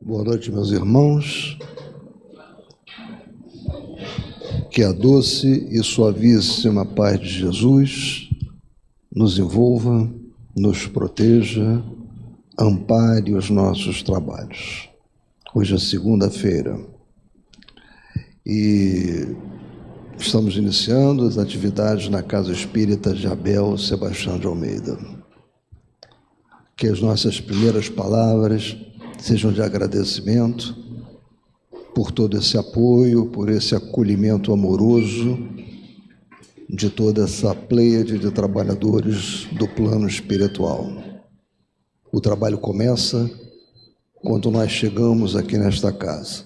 Boa noite, meus irmãos. Que a doce e suavíssima paz de Jesus nos envolva, nos proteja, ampare os nossos trabalhos. Hoje é segunda-feira e estamos iniciando as atividades na Casa Espírita de Abel Sebastião de Almeida. Que as nossas primeiras palavras sejam de agradecimento por todo esse apoio, por esse acolhimento amoroso de toda essa pleiade de trabalhadores do plano espiritual. O trabalho começa quando nós chegamos aqui nesta casa.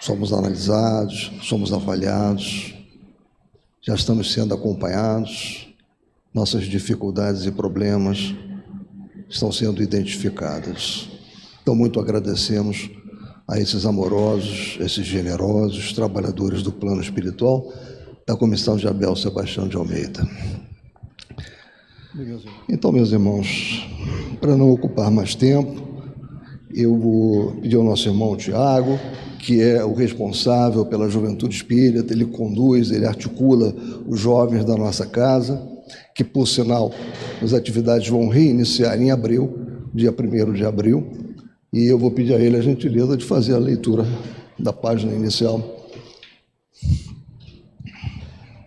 Somos analisados, somos avaliados, já estamos sendo acompanhados, nossas dificuldades e problemas estão sendo identificadas. Então, muito agradecemos a esses amorosos, esses generosos trabalhadores do plano espiritual da Comissão de Abel Sebastião de Almeida. Então, meus irmãos, para não ocupar mais tempo, eu vou pedir ao nosso irmão Tiago, que é o responsável pela Juventude Espírita, ele conduz, ele articula os jovens da nossa casa, que, por sinal, as atividades vão reiniciar em abril, dia 1º de abril, e eu vou pedir a ele a gentileza de fazer a leitura da página inicial.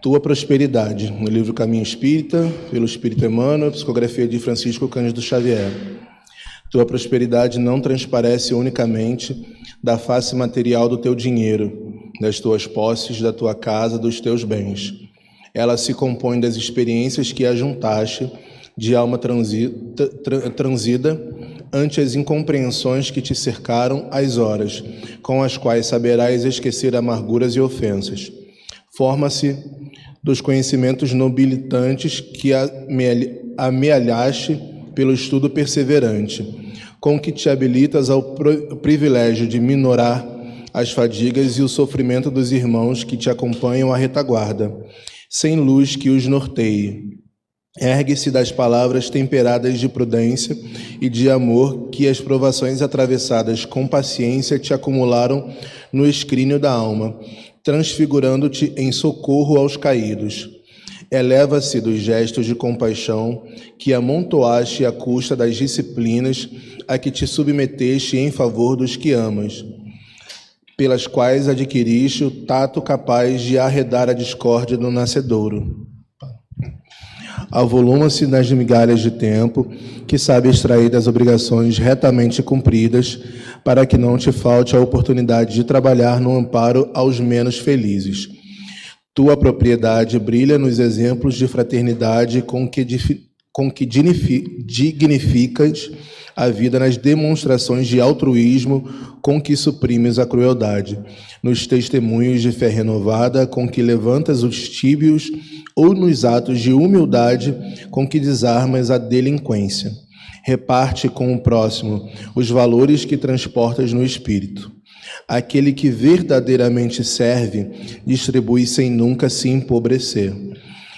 Tua Prosperidade, no livro Caminho Espírita, pelo Espírito Emmanuel, psicografia de Francisco Cândido Xavier. Tua prosperidade não transparece unicamente da face material do teu dinheiro, das tuas posses, da tua casa, dos teus bens. Ela se compõe das experiências que ajuntaste de alma transida ante as incompreensões que te cercaram as horas, com as quais saberás esquecer amarguras e ofensas. Forma-se dos conhecimentos nobilitantes que amealhaste pelo estudo perseverante, com que te habilitas ao privilégio de minorar as fadigas e o sofrimento dos irmãos que te acompanham à retaguarda, sem luz que os norteie. Ergue-se das palavras temperadas de prudência e de amor que as provações atravessadas com paciência te acumularam no escrínio da alma, transfigurando-te em socorro aos caídos. Eleva-se dos gestos de compaixão que amontoaste à custa das disciplinas a que te submeteste em favor dos que amas, pelas quais adquiriste o tato capaz de arredar a discórdia do nascedouro. Avoluma-se nas migalhas de tempo que sabe extrair das obrigações retamente cumpridas, para que não te falte a oportunidade de trabalhar no amparo aos menos felizes. Tua propriedade brilha nos exemplos de fraternidade com que dignificas a vida, nas demonstrações de altruísmo com que suprimes a crueldade, nos testemunhos de fé renovada com que levantas os tíbios ou nos atos de humildade com que desarmas a delinquência. Reparte com o próximo os valores que transportas no espírito. Aquele que verdadeiramente serve, distribui sem nunca se empobrecer.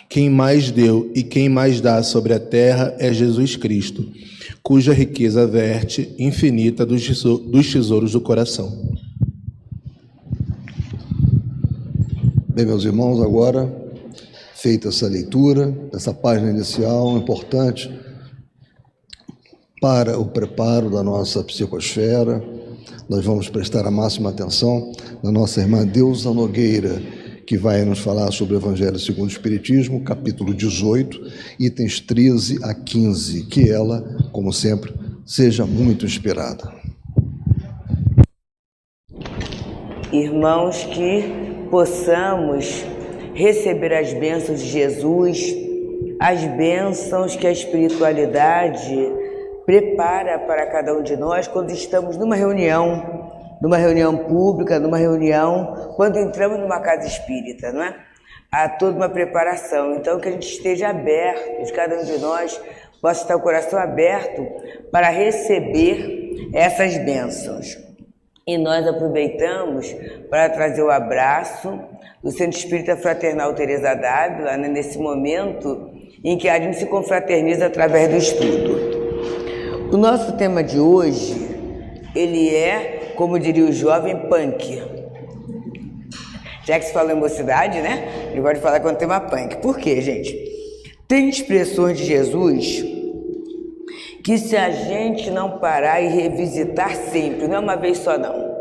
Quem mais deu e quem mais dá sobre a terra é Jesus Cristo, cuja riqueza verte infinita dos tesouros do coração. Bem, meus irmãos, agora, feita essa leitura, essa página inicial importante para o preparo da nossa psicosfera, nós vamos prestar a máxima atenção na nossa irmã Deusa Nogueira, que vai nos falar sobre o Evangelho segundo o Espiritismo, capítulo 18, itens 13 a 15, que ela, como sempre, seja muito inspirada. Irmãos, que possamos receber as bênçãos de Jesus, as bênçãos que a espiritualidade prepara para cada um de nós quando estamos numa reunião pública, numa reunião, quando entramos numa casa espírita, não é? Há toda uma preparação, então que a gente esteja aberto, cada um de nós possa estar o coração aberto para receber essas bênçãos. E nós aproveitamos para trazer o abraço do Centro Espírita Fraternal Teresa d'Ávila, né, nesse momento em que a gente se confraterniza através do estudo. O nosso tema de hoje, ele é, como diria o jovem, punk. Já que se fala em mocidade, né? Ele gosta de falar quando tem uma punk. Por quê, gente? Tem expressões de Jesus que se a gente não parar e revisitar sempre, não é uma vez só não,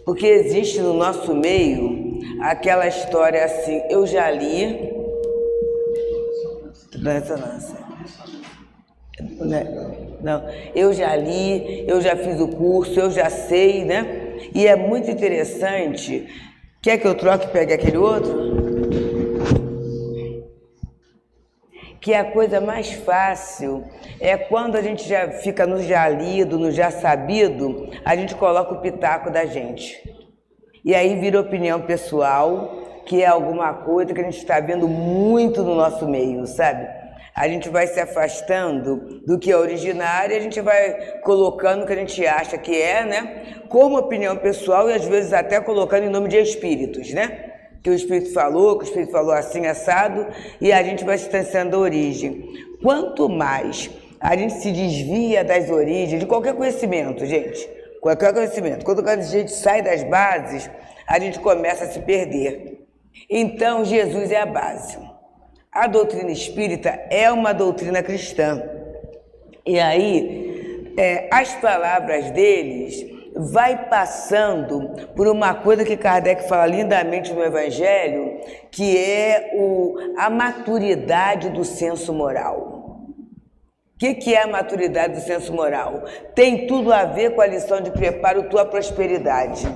porque existe no nosso meio aquela história assim, eu já li, não, eu já li, eu já fiz o curso, eu já sei, né? E é muito interessante. Quer que eu troque e pegue aquele outro? Que a coisa mais fácil é quando a gente já fica no já lido, no já sabido, a gente coloca o pitaco da gente. E aí vira opinião pessoal, que é alguma coisa que a gente está vendo muito no nosso meio, sabe? A gente vai se afastando do que é originário e a gente vai colocando o que a gente acha que é, né? Como opinião pessoal e às vezes até colocando em nome de espíritos, né? Que o Espírito falou, que o Espírito falou assim, assado, e a gente vai se distanciando da origem. Quanto mais a gente se desvia das origens, de qualquer conhecimento, gente, qualquer conhecimento, quando a gente sai das bases, a gente começa a se perder. Então, Jesus é a base. A doutrina espírita é uma doutrina cristã. E aí, as palavras deles vai passando por uma coisa que Kardec fala lindamente no Evangelho, que é a maturidade do senso moral. O que é a maturidade do senso moral? Tem tudo a ver com a lição de preparo tua prosperidade.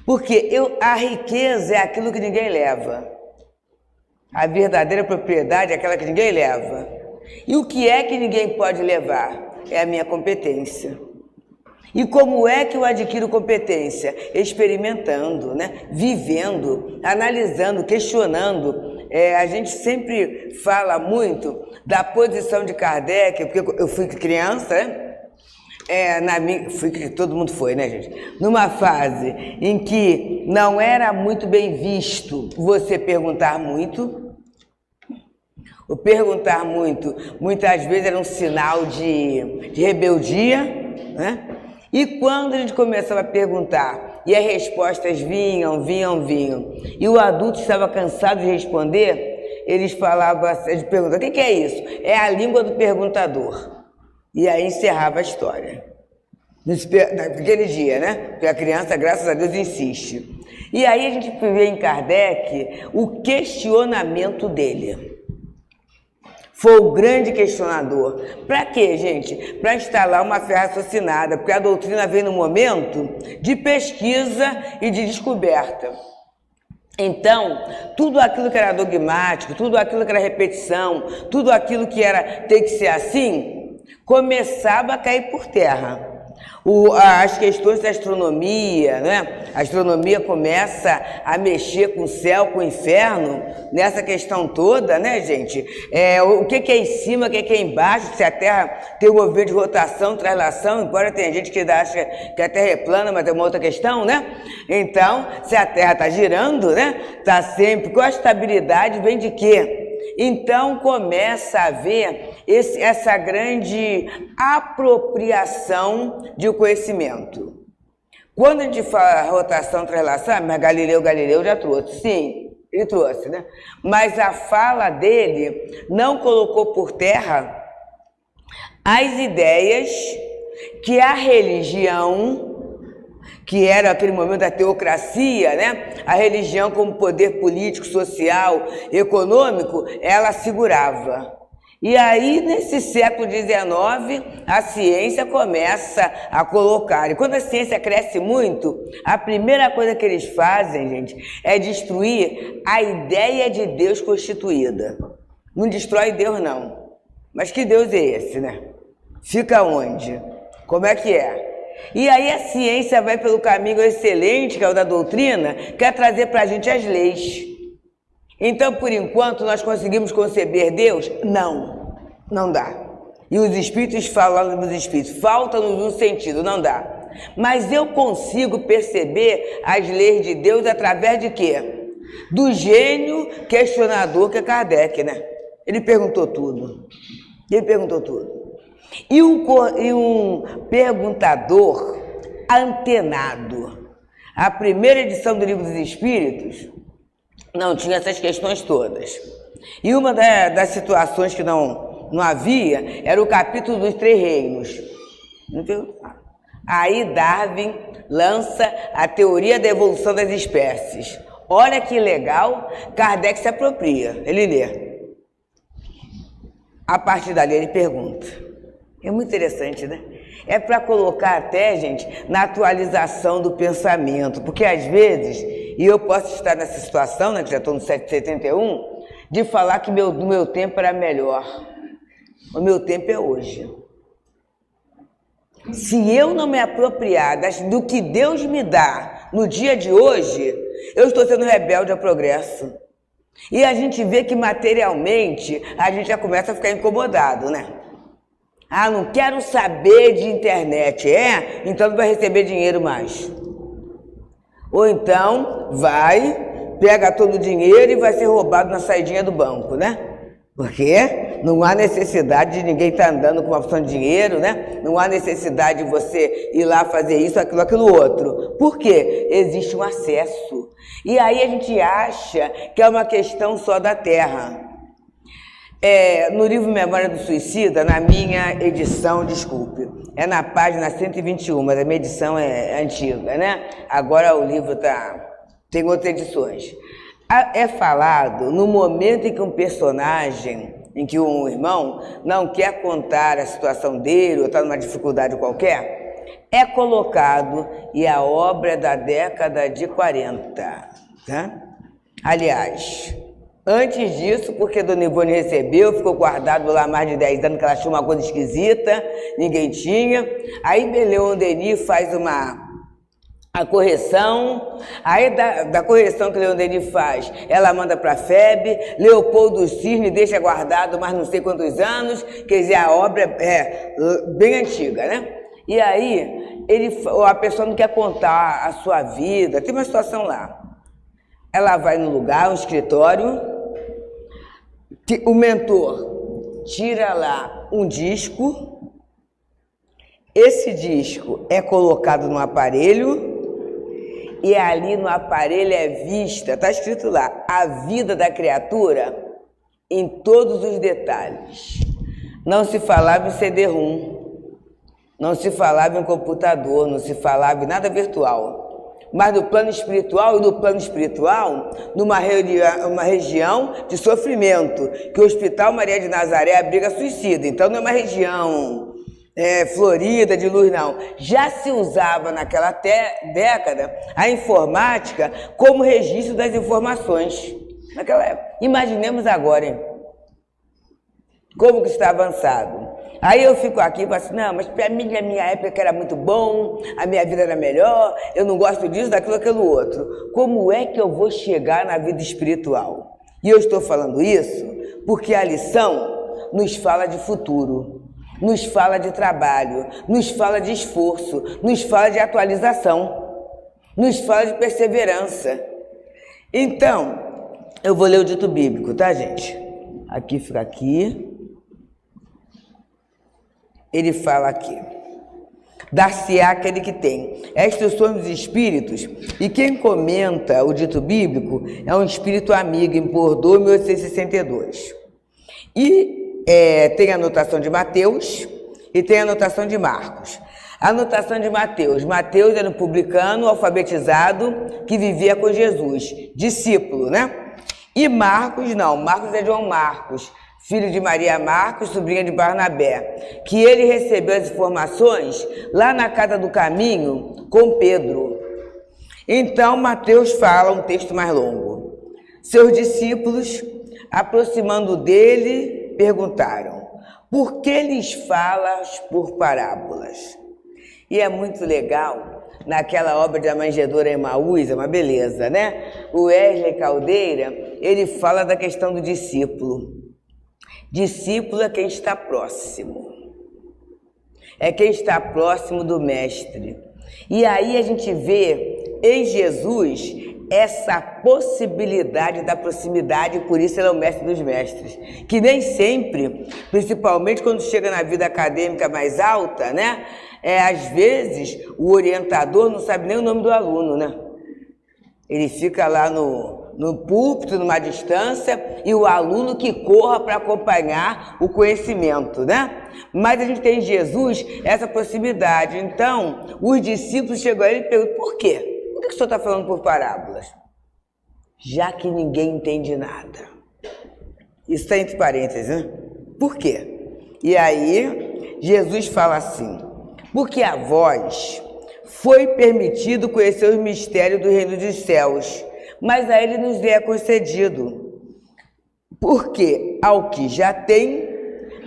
Porque a riqueza é aquilo que ninguém leva. A verdadeira propriedade é aquela que ninguém leva. E o que é que ninguém pode levar? É a minha competência. E como é que eu adquiro competência? Experimentando, né? Vivendo, analisando, questionando. A gente sempre fala muito da posição de Kardec, porque eu fui criança, né? Todo mundo foi, né, gente? Numa fase em que não era muito bem visto você perguntar muito. O perguntar muito, muitas vezes era um sinal de rebeldia, né? E quando a gente começava a perguntar, e as respostas vinham, e o adulto estava cansado de responder, eles perguntavam, o que é isso? É a língua do perguntador. E aí encerrava a história. Naquele dia, né? Porque a criança, graças a Deus, insiste. E aí a gente vê em Kardec o questionamento dele. Foi o grande questionador. Para quê, gente? Para instalar uma fé raciocinada, porque a doutrina vem no momento de pesquisa e de descoberta. Então, tudo aquilo que era dogmático, tudo aquilo que era repetição, tudo aquilo que era ter que ser assim, começava a cair por terra. As questões da astronomia, né? A astronomia começa a mexer com o céu, com o inferno, nessa questão toda, né, gente? O que é em cima, o que é embaixo, se a Terra tem um movimento de rotação, translação, embora tenha gente que acha que a Terra é plana, mas é uma outra questão, né? Então, se a Terra está girando, né? Está sempre, com a estabilidade vem de quê? Então começa a haver essa grande apropriação de conhecimento. Quando a gente fala rotação, translação, mas Galileu já trouxe, sim, ele trouxe, né? Mas a fala dele não colocou por terra as ideias que a religião, que era aquele momento da teocracia, né? A religião como poder político, social, econômico, ela segurava. E aí, nesse século XIX, a ciência começa a colocar. E quando a ciência cresce muito, a primeira coisa que eles fazem, gente, é destruir a ideia de Deus constituída. Não destrói Deus, não. Mas que Deus é esse, né? Fica onde? Como é que é? E aí a ciência vai pelo caminho excelente, que é o da doutrina, quer trazer para a gente as leis. Então, por enquanto, nós conseguimos conceber Deus? Não dá. E os espíritos falam dos espíritos, falta-nos um sentido, não dá. Mas eu consigo perceber as leis de Deus através de quê? Do gênio questionador que é Kardec, né? Ele perguntou tudo. E um perguntador antenado. A primeira edição do Livro dos Espíritos não tinha essas questões todas. E uma das situações que não havia era o capítulo dos 3 reinos. Entendeu? Aí Darwin lança a teoria da evolução das espécies. Olha que legal, Kardec se apropria, ele lê. A partir dali ele pergunta. É muito interessante, né? É para colocar até, gente, na atualização do pensamento, porque às vezes, e eu posso estar nessa situação, né, que já estou no 771, de falar que do meu tempo era melhor. O meu tempo é hoje. Se eu não me apropriar do que Deus me dá no dia de hoje, eu estou sendo rebelde ao progresso. E a gente vê que materialmente a gente já começa a ficar incomodado, né? Ah, não quero saber de internet. Então não vai receber dinheiro mais. Ou então pega todo o dinheiro e vai ser roubado na saidinha do banco, né? Porque não há necessidade de ninguém estar andando com uma opção de dinheiro, né? Não há necessidade de você ir lá fazer isso, aquilo outro. Por quê? Existe um acesso. E aí a gente acha que é uma questão só da Terra. No livro Memória do Suicida, na minha edição, desculpe, é na página 121, mas a minha edição é antiga, né? Agora o livro tem outras edições. É falado no momento em que um personagem, em que um irmão não quer contar a situação dele ou está numa dificuldade qualquer, é colocado, e a obra é da década de 40, tá? Aliás, antes disso, porque Dona Ivone recebeu, ficou guardado lá mais de 10 anos, que ela achou uma coisa esquisita, ninguém tinha. Aí Leon Denis faz a correção, aí da correção que Leon Denis faz, ela manda para a FEB, Leopoldo Cisne deixa guardado mais não sei quantos anos, quer dizer, a obra é bem antiga, né? E aí, a pessoa não quer contar a sua vida, tem uma situação lá. Ela vai no lugar, um escritório, o mentor tira lá um disco, esse disco é colocado no aparelho, e ali no aparelho é vista, está escrito lá, a vida da criatura em todos os detalhes. Não se falava em CD-ROM, não se falava em computador, não se falava em nada virtual. Mas no plano espiritual, numa região de sofrimento, que o Hospital Maria de Nazaré abriga suicida, então não é uma região florida, de luz, não. Já se usava naquela década a informática como registro das informações. Naquela época. Imaginemos agora, hein? Como que está avançado. Aí eu fico aqui e falo assim, não, mas para mim, na minha época era muito bom, a minha vida era melhor, eu não gosto disso, daquilo, aquilo outro. Como é que eu vou chegar na vida espiritual? E eu estou falando isso porque a lição nos fala de futuro, nos fala de trabalho, nos fala de esforço, nos fala de atualização, nos fala de perseverança. Então, eu vou ler o dito bíblico, tá, gente? Aqui fica aqui. Ele fala aqui, dar-se-á aquele que tem. Estes são os espíritos, e quem comenta o dito bíblico é um espírito amigo em Bordeaux, 1862. E tem a anotação de Mateus e tem a anotação de Marcos. A anotação de Mateus. Mateus era um publicano alfabetizado que vivia com Jesus, discípulo, né? E Marcos não, Marcos é João Marcos, filho de Maria Marcos, sobrinha de Barnabé, que ele recebeu as informações lá na Casa do Caminho com Pedro. Então, Mateus fala um texto mais longo. Seus discípulos, aproximando dele, perguntaram, por que lhes falas por parábolas? E é muito legal, naquela obra de A Manjedoura Emaús, é uma beleza, né? O Wesley Caldeira, ele fala da questão do discípulo. Discípulo é quem está próximo. É quem está próximo do mestre. E aí a gente vê em Jesus essa possibilidade da proximidade, e por isso ele é o mestre dos mestres. Que nem sempre, principalmente quando chega na vida acadêmica mais alta, né? Às vezes o orientador não sabe nem o nome do aluno, né? Ele fica lá no púlpito, numa distância, e o aluno que corra para acompanhar o conhecimento, né? Mas a gente tem em Jesus essa proximidade. Então, os discípulos chegam a ele e perguntam, por quê? Por que o senhor está falando por parábolas? Já que ninguém entende nada. Isso está entre parênteses, né? Por quê? E aí, Jesus fala assim, porque a vós foi permitido conhecer os mistérios do reino dos céus, mas a ele nos é concedido. Porque ao que já tem,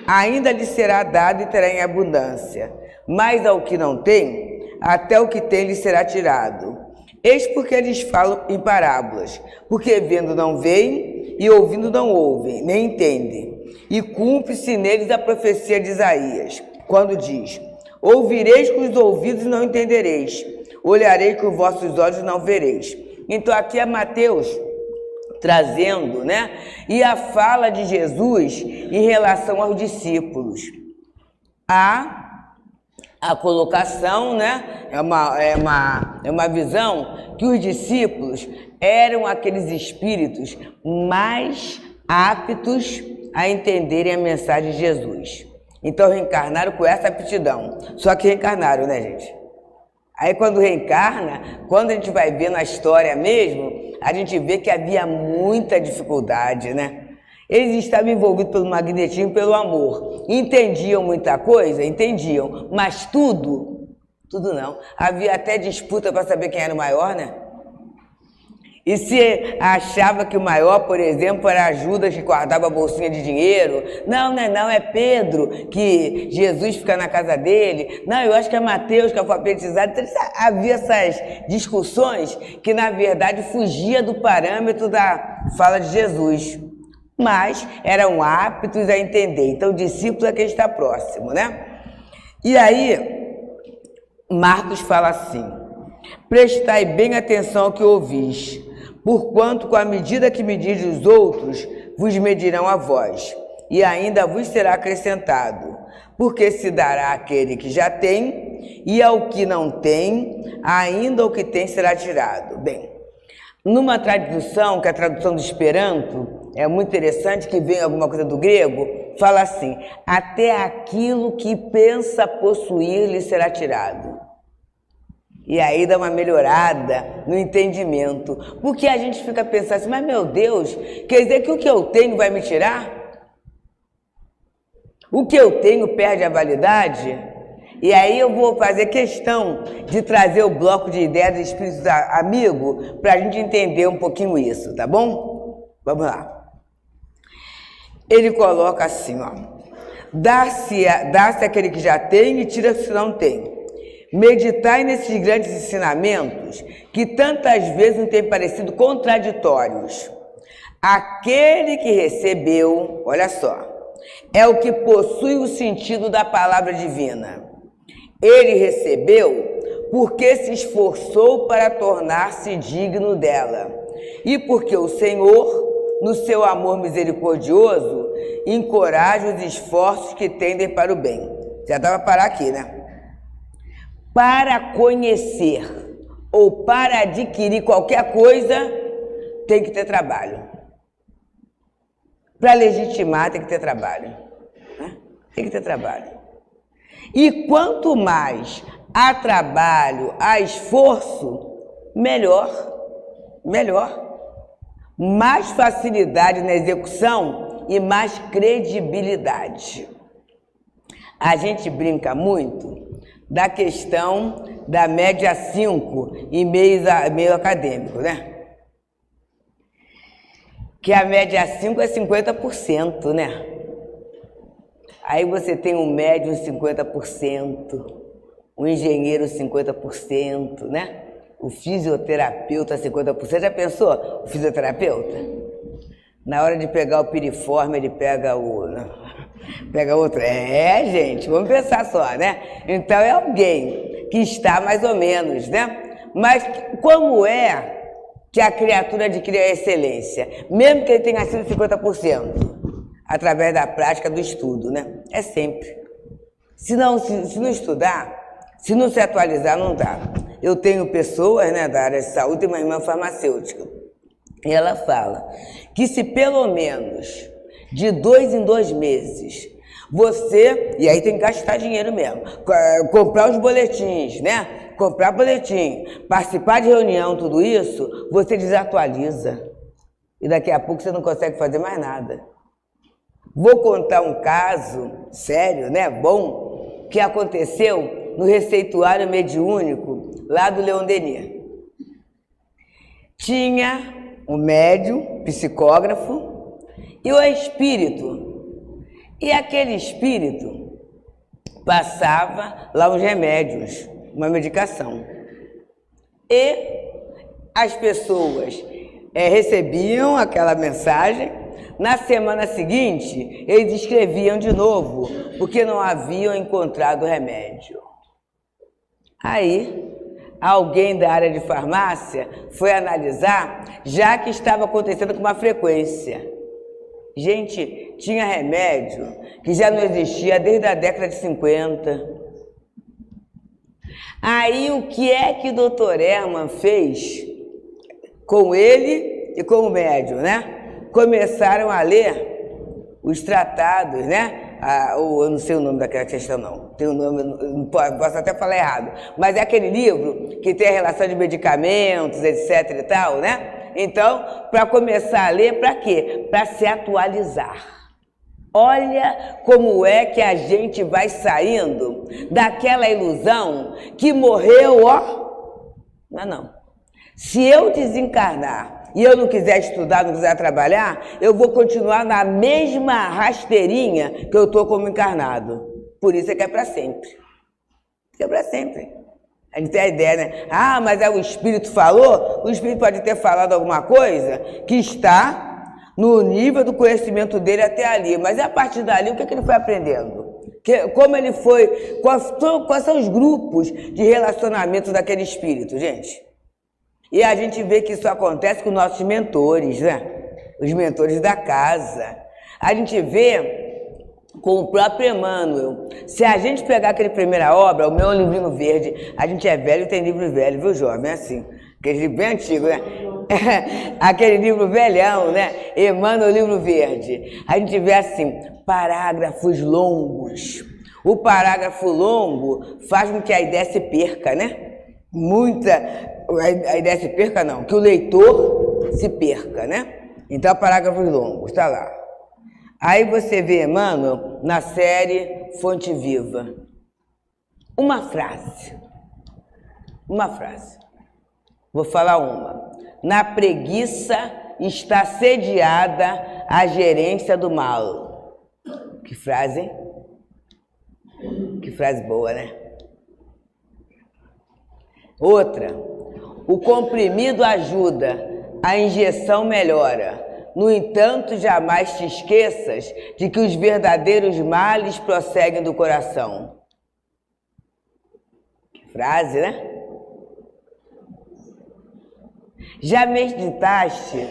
ainda lhe será dado e terá em abundância. Mas ao que não tem, até o que tem lhe será tirado. Eis porque eles falam em parábolas, porque vendo não veem, e ouvindo não ouvem, nem entendem. E cumpre-se neles a profecia de Isaías, quando diz, ouvireis com os ouvidos e não entendereis, olharei com os vossos olhos e não vereis. Então aqui é Mateus trazendo, né? E a fala de Jesus em relação aos discípulos. A colocação, né? É uma visão que os discípulos eram aqueles espíritos mais aptos a entenderem a mensagem de Jesus. Então reencarnaram com essa aptidão. Só que reencarnaram, né, gente? Aí quando reencarna, quando a gente vai ver na história mesmo, a gente vê que havia muita dificuldade, né? Eles estavam envolvidos pelo magnetismo, pelo amor. Entendiam muita coisa? Entendiam. Mas tudo não. Havia até disputa para saber quem era o maior, né? E se achava que o maior, por exemplo, era Judas que guardava a bolsinha de dinheiro, não, é Pedro, que Jesus fica na casa dele, não, eu acho que é Mateus que é alfabetizado. Então, havia essas discussões que, na verdade, fugia do parâmetro da fala de Jesus, mas eram aptos a entender. Então, o discípulo é quem está próximo, né? E aí, Marcos fala assim, prestai bem atenção ao que ouvis, porquanto com a medida que medis os outros, vos medirão a vós, e ainda vos será acrescentado, porque se dará àquele que já tem, e ao que não tem, ainda o que tem será tirado. Bem, numa tradução, que é a tradução do Esperanto, é muito interessante, que vem alguma coisa do grego, fala assim, até aquilo que pensa possuir lhe será tirado. E aí dá uma melhorada no entendimento. Porque a gente fica pensando assim, mas meu Deus, quer dizer que o que eu tenho vai me tirar? O que eu tenho perde a validade? E aí eu vou fazer questão de trazer o bloco de ideias do Espírito Amigo para a gente entender um pouquinho isso, tá bom? Vamos lá. Ele coloca assim, ó. Dá-se aquele que já tem e tira-se que não tem. Meditai nesses grandes ensinamentos que tantas vezes não têm parecido contraditórios. Aquele que recebeu, olha só, é o que possui o sentido da palavra divina. Ele recebeu porque se esforçou para tornar-se digno dela e porque o Senhor, no seu amor misericordioso, encoraja os esforços que tendem para o bem. Já dá para parar aqui, né? Para conhecer ou para adquirir qualquer coisa, tem que ter trabalho. Para legitimar, tem que ter trabalho. Tem que ter trabalho. E quanto mais há trabalho, há esforço, melhor. Mais facilidade na execução e mais credibilidade. A gente brinca muito da questão da média 5 em meio acadêmico, né? Que a média 5 é 50%, né? Aí você tem um médium 50%, um engenheiro 50%, né? O fisioterapeuta 50%. Já pensou o fisioterapeuta? Na hora de pegar o piriforme, ele pega outro. Gente, vamos pensar só, né? Então é alguém que está mais ou menos, né? Mas como é que a criatura adquire a excelência, mesmo que ele tenha sido 50%, através da prática do estudo, né? É sempre. Se não estudar, se não se atualizar, não dá. Eu tenho pessoas, né, da área de saúde, tem uma irmã farmacêutica, e ela fala que se pelo menos de 2 em 2 meses você, e aí tem que gastar dinheiro mesmo, comprar os boletins, né? Comprar boletim, participar de reunião, tudo isso, você desatualiza. E daqui a pouco você não consegue fazer mais nada. Vou contar um caso sério, né, bom, que aconteceu no receituário mediúnico lá do Leon Denis. Tinha um médium, psicógrafo, e o espírito. E aquele espírito passava lá os remédios, uma medicação. E as pessoas recebiam aquela mensagem. Na semana seguinte, eles escreviam de novo, porque não haviam encontrado o remédio. Aí, alguém da área de farmácia foi analisar, já que estava acontecendo com uma frequência. Gente, tinha remédio que já não existia desde a década de 50. Aí, o que é que o doutor Herman fez com ele e com o médium, né? Começaram a ler os tratados, né? Eu não sei o nome daquela questão, não. Tem um nome, posso até falar errado. Mas é aquele livro que tem a relação de medicamentos, etc e tal, né? Então, para começar a ler, para quê? Para se atualizar. Olha como é que a gente vai saindo daquela ilusão que morreu, ó. Não. Se eu desencarnar e eu não quiser estudar, não quiser trabalhar, eu vou continuar na mesma rasteirinha que eu estou como encarnado. Por isso é que é para sempre. É para sempre. A gente tem a ideia, né? Ah, mas o Espírito falou? O Espírito pode ter falado alguma coisa que está no nível do conhecimento dele até ali. Mas a partir dali, o que ele foi aprendendo? Como ele foi... Quais são os grupos de relacionamento daquele Espírito, gente? E a gente vê que isso acontece com nossos mentores, né? Os mentores da casa. A gente vê com o próprio Emmanuel. Se a gente pegar aquele primeira obra, o meu livrinho verde, a gente é velho e tem livro velho, viu, jovem? É assim. Aquele livro bem antigo, né? Aquele livro velhão, né? Emmanuel, livro verde. A gente vê assim, parágrafos longos. O parágrafo longo faz com que a ideia se perca, né? A ideia se perca não, que o leitor se perca, né? Então, parágrafos longos, está lá. Aí você vê Emmanuel na série Fonte Viva. Uma frase. Vou falar uma. Na preguiça está sediada a gerência do mal. Que frase, hein? Que frase boa, né? Outra, o comprimido ajuda, a injeção melhora. No entanto, jamais te esqueças de que os verdadeiros males prosseguem do coração. Que frase, né? Já meditaste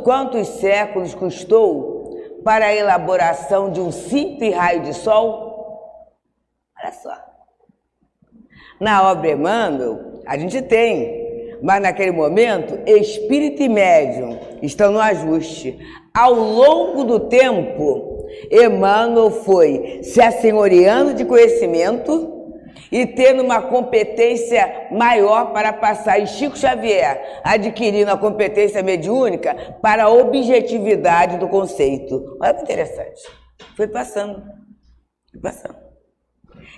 quantos séculos custou para a elaboração de um simples raio de sol? Olha só. Na obra Emmanuel, a gente tem, mas naquele momento, espírito e médium estão no ajuste. Ao longo do tempo, Emmanuel foi se assenhoreando de conhecimento e tendo uma competência maior para passar. E Chico Xavier adquirindo a competência mediúnica para a objetividade do conceito. Olha que interessante. Foi passando.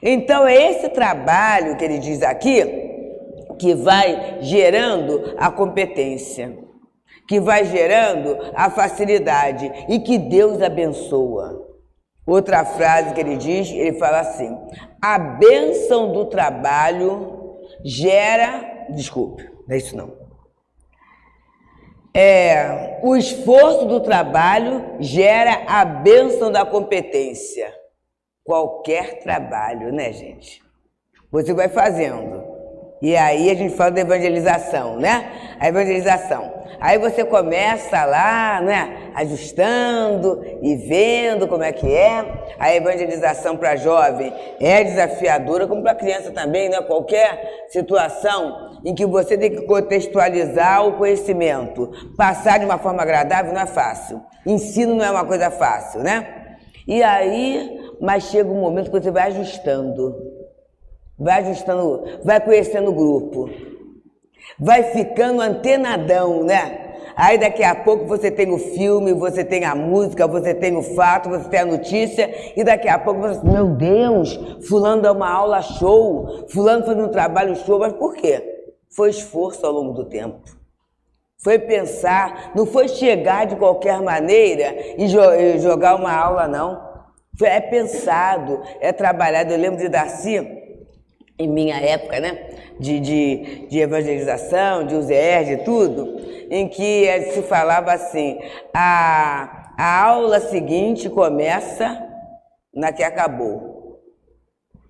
Então, é esse trabalho que ele diz aqui que vai gerando a competência, que vai gerando a facilidade e que Deus abençoa. Outra frase que ele diz, ele fala assim, a bênção do trabalho gera... Desculpe, não é isso não. O esforço do trabalho gera a bênção da competência. Qualquer trabalho, né, gente? Você vai fazendo. E aí a gente fala da evangelização, né? A evangelização. Aí você começa lá, né, ajustando e vendo como é que é. A evangelização para jovem é desafiadora, como para criança também, né? Qualquer situação em que você tem que contextualizar o conhecimento, passar de uma forma agradável não é fácil. Ensino não é uma coisa fácil, né? E aí, mas chega um momento que você vai ajustando, vai conhecendo o grupo, vai ficando antenadão, né? Aí daqui a pouco você tem o filme, você tem a música, você tem o fato, você tem a notícia, e daqui a pouco você, meu Deus, fulano dá uma aula show, fulano faz um trabalho show, mas por quê? Foi esforço ao longo do tempo. Foi pensar, não foi chegar de qualquer maneira e jogar uma aula, não. É pensado, é trabalhado. Eu lembro de Darcy, em minha época, né, de evangelização, de UZR, de tudo, em que se falava assim, a aula seguinte começa na que acabou.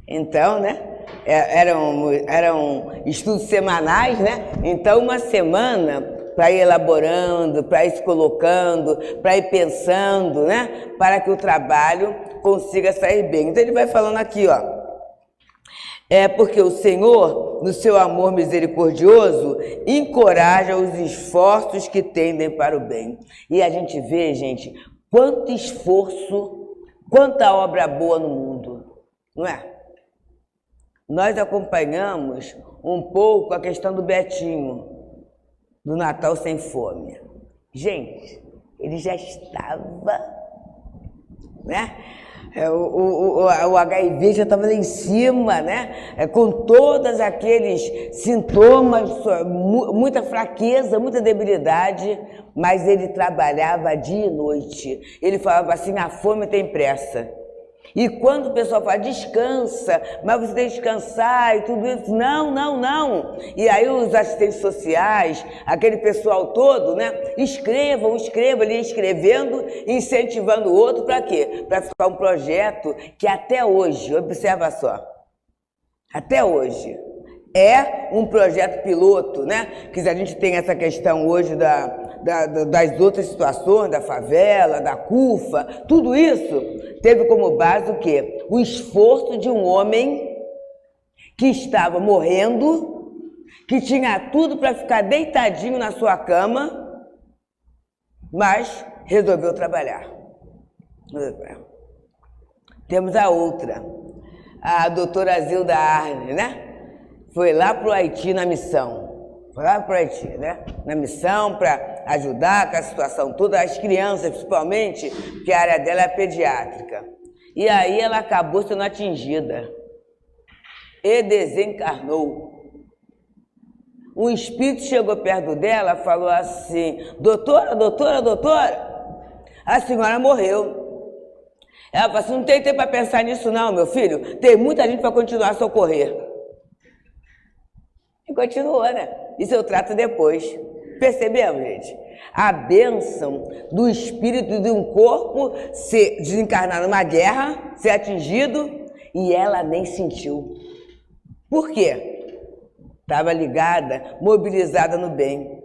Então, né, eram estudos semanais, né, então uma semana para ir elaborando, para ir se colocando, para ir pensando, né, para que o trabalho consiga sair bem. Então ele vai falando aqui, ó, porque o Senhor, no seu amor misericordioso, encoraja os esforços que tendem para o bem. E a gente vê, gente, quanto esforço, quanta obra boa no mundo, não é? Nós acompanhamos um pouco a questão do Betinho, do Natal Sem Fome. Gente, ele já estava, né? O HIV já estava lá em cima, né? Com todos aqueles sintomas, muita fraqueza, muita debilidade, mas ele trabalhava dia e noite. Ele falava assim, a fome tem pressa. E quando o pessoal fala, descansa, mas você tem que descansar e tudo isso, não. E aí os assistentes sociais, aquele pessoal todo, né, escrevam, ele ia escrevendo, incentivando o outro, para quê? Para ficar um projeto que até hoje, observa só, até hoje, é um projeto piloto, né, que a gente tem essa questão hoje das outras situações, da favela, da CUFA, tudo isso teve como base o quê? O esforço de um homem que estava morrendo, que tinha tudo para ficar deitadinho na sua cama, mas resolveu trabalhar. Temos a outra, a doutora Zilda Arne, né? Foi lá para o Haiti na missão. Foi lá para o Haiti, né? Na missão para ajudar com a situação toda, as crianças principalmente, porque a área dela é pediátrica. E aí ela acabou sendo atingida e desencarnou. Um espírito chegou perto dela e falou assim, doutora, a senhora morreu. Ela falou assim, não tem tempo para pensar nisso não, meu filho, tem muita gente para continuar a socorrer. E continuou, né? Isso eu trato depois. Percebemos, gente? A bênção do espírito de um corpo ser desencarnar numa guerra, ser atingido, e ela nem sentiu. Por quê? Estava ligada, mobilizada no bem.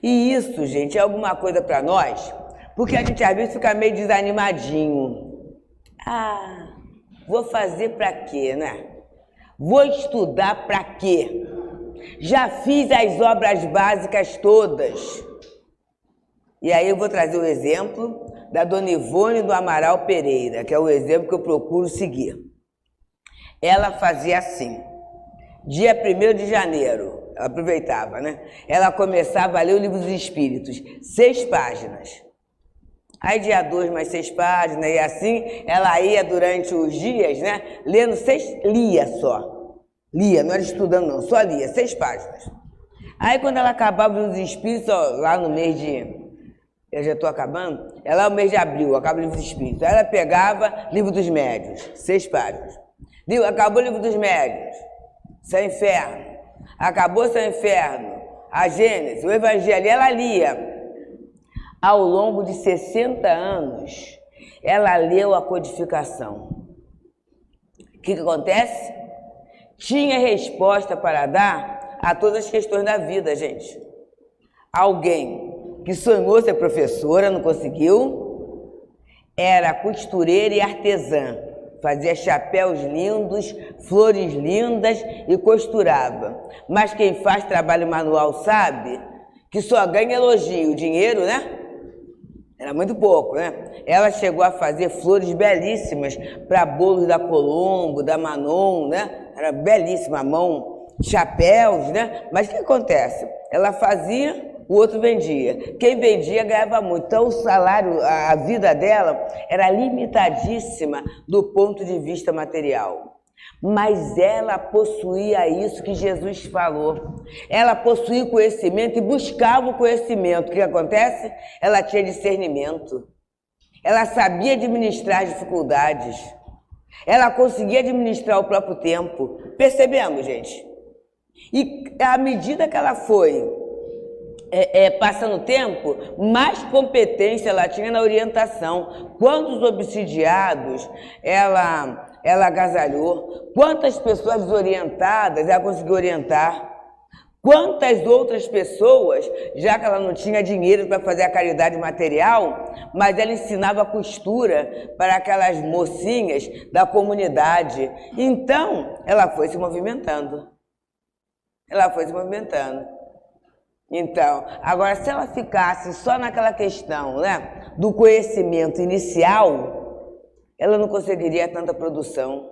E isso, gente, é alguma coisa para nós, porque a gente às vezes fica meio desanimadinho. Ah, vou fazer para quê, né? Vou estudar para quê? Já fiz as obras básicas todas. E aí eu vou trazer o exemplo da Dona Ivone do Amaral Pereira, que é o exemplo que eu procuro seguir. Ela fazia assim, dia 1º de janeiro, ela aproveitava, né? Ela começava a ler o Livro dos Espíritos, 6 páginas. Aí dia 2 mais 6 páginas, e assim ela ia durante os dias, né? Lendo 6, lia só. Lia, não era estudando não, só lia, 6 páginas. Aí quando ela acabava os espíritos, ó, lá no mês de... Eu já estou acabando? É lá no mês de abril, acaba o livro dos espíritos. Aí ela pegava livro dos médiuns, 6 páginas. Acabou o livro dos médiuns, Céu e Inferno. Acabou Céu e Inferno, a Gênesis, o Evangelho. Ela lia. Ao longo de 60 anos, ela leu a codificação. O que acontece? Tinha resposta para dar a todas as questões da vida, gente. Alguém que sonhou ser professora, não conseguiu, era costureira e artesã. Fazia chapéus lindos, flores lindas e costurava. Mas quem faz trabalho manual sabe que só ganha elogio, dinheiro, né? Era muito pouco, né? Ela chegou a fazer flores belíssimas para bolos da Colombo, da Manon, né? Era belíssima a mão, chapéus, né? Mas o que acontece? Ela fazia, o outro vendia. Quem vendia ganhava muito. Então o salário, a vida dela era limitadíssima do ponto de vista material. Mas ela possuía isso que Jesus falou. Ela possuía o conhecimento e buscava o conhecimento. O que acontece? Ela tinha discernimento. Ela sabia administrar as dificuldades. Ela conseguia administrar o próprio tempo. Percebemos, gente? E à medida que ela foi passando o tempo, mais competência ela tinha na orientação. Quantos obsidiados ela agasalhou, quantas pessoas desorientadas ela conseguiu orientar, quantas outras pessoas, já que ela não tinha dinheiro para fazer a caridade material, mas ela ensinava costura para aquelas mocinhas da comunidade. Então, ela foi se movimentando. Então, agora, se ela ficasse só naquela questão, né, do conhecimento inicial, ela não conseguiria tanta produção.